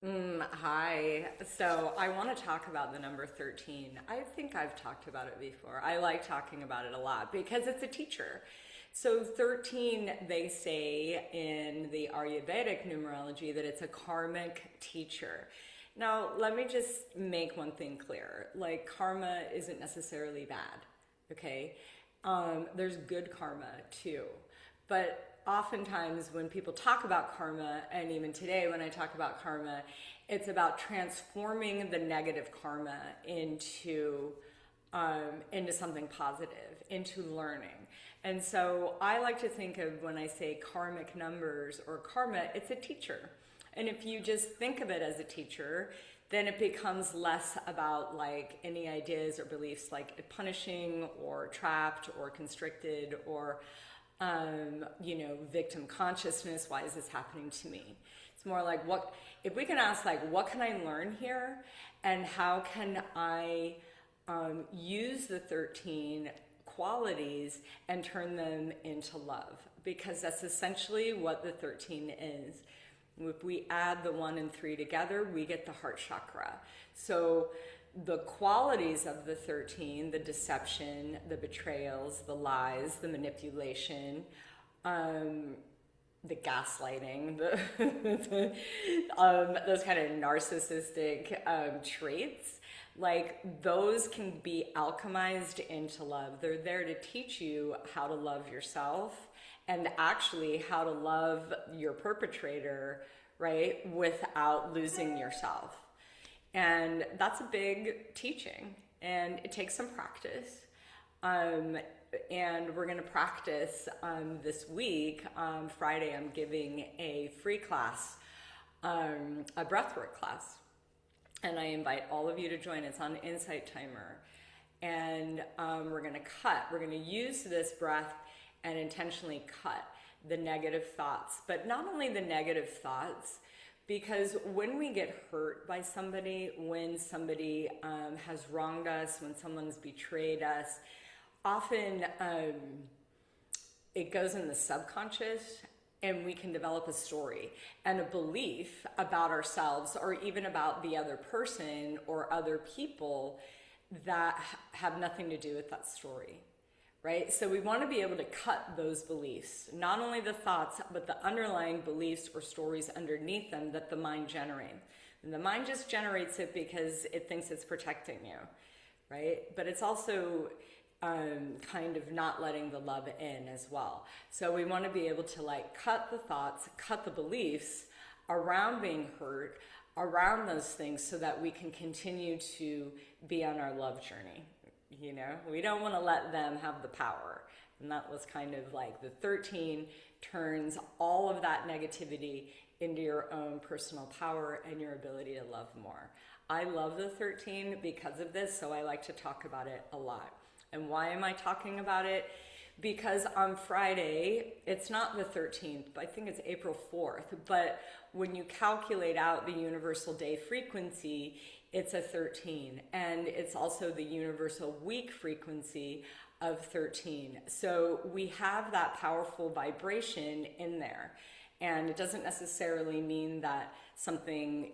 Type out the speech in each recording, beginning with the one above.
Hi. So I want to talk about the number 13. I think I've talked about it before. I like talking about it a lot because it's a teacher. So 13, they say in the Ayurvedic numerology that it's a karmic teacher. Now, let me just make one thing clear. Like, karma isn't necessarily bad, okay? There's good karma too. But oftentimes when people talk about karma, and even today when I talk about karma, it's about transforming the negative karma into something positive, into learning. And so I like to think of when I say karmic numbers or karma, it's a teacher. And if you just think of it as a teacher, then it becomes less about like any ideas or beliefs like punishing or trapped or constricted or victim consciousness. Why is this happening to me? It's more like, what if we can ask, like, what can I learn here, and how can I use the 13 qualities and turn them into love? Because that's essentially what the 13 is. If we add the 1 and 3 together, we get the heart chakra. So the qualities of the 13, the deception, the betrayals, the lies, the manipulation, the gaslighting, those kind of narcissistic traits, like those can be alchemized into love. They're there to teach you how to love yourself and actually how to love your perpetrator, right, without losing yourself. And that's a big teaching, and it takes some practice. And we're going to practice this week. Friday, I'm giving a free class, a breathwork class. And I invite all of you to join. It's on Insight Timer. And we're going to use this breath and intentionally cut the negative thoughts. But not only the negative thoughts, because when we get hurt by somebody, when somebody has wronged us, when someone's betrayed us, often it goes in the subconscious, and we can develop a story and a belief about ourselves or even about the other person or other people that have nothing to do with that story. Right? So we want to be able to cut those beliefs, not only the thoughts, but the underlying beliefs or stories underneath them that the mind generates. And the mind just generates it because it thinks it's protecting you, right? But it's also kind of not letting the love in as well. So we want to be able to like cut the thoughts, cut the beliefs around being hurt, around those things, so that we can continue to be on our love journey. You know, we don't want to let them have the power. And that was kind of like the 13 turns all of that negativity into your own personal power and your ability to love more. I love the 13 because of this, so I like to talk about it a lot. And why am I talking about it? Because on Friday, it's not the 13th, but I think it's April 4th. But when you calculate out the universal day frequency, it's a 13. And it's also the universal week frequency of 13. So we have that powerful vibration in there. And it doesn't necessarily mean that something,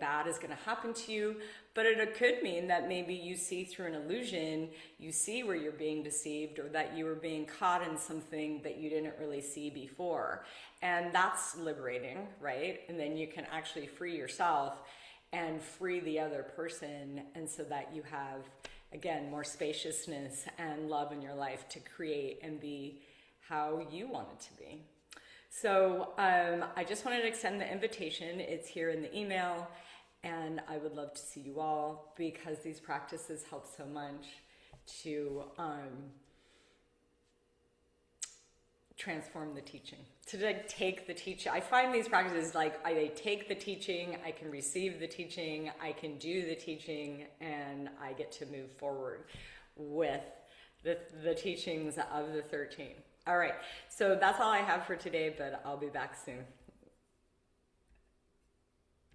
bad is going to happen to you, but it could mean that maybe you see through an illusion, you see where you're being deceived, or that you were being caught in something that you didn't really see before. And that's liberating, right? And then you can actually free yourself and free the other person, and so that you have, again, more spaciousness and love in your life to create and be how you want it to be. So I just wanted to extend the invitation. It's here in the email, and I would love to see you all, because these practices help so much to transform the teaching, to like take the teaching. I find these practices like I take the teaching, I can receive the teaching, I can do the teaching, and I get to move forward with the teachings of the 13. All right, so that's all I have for today, but I'll be back soon.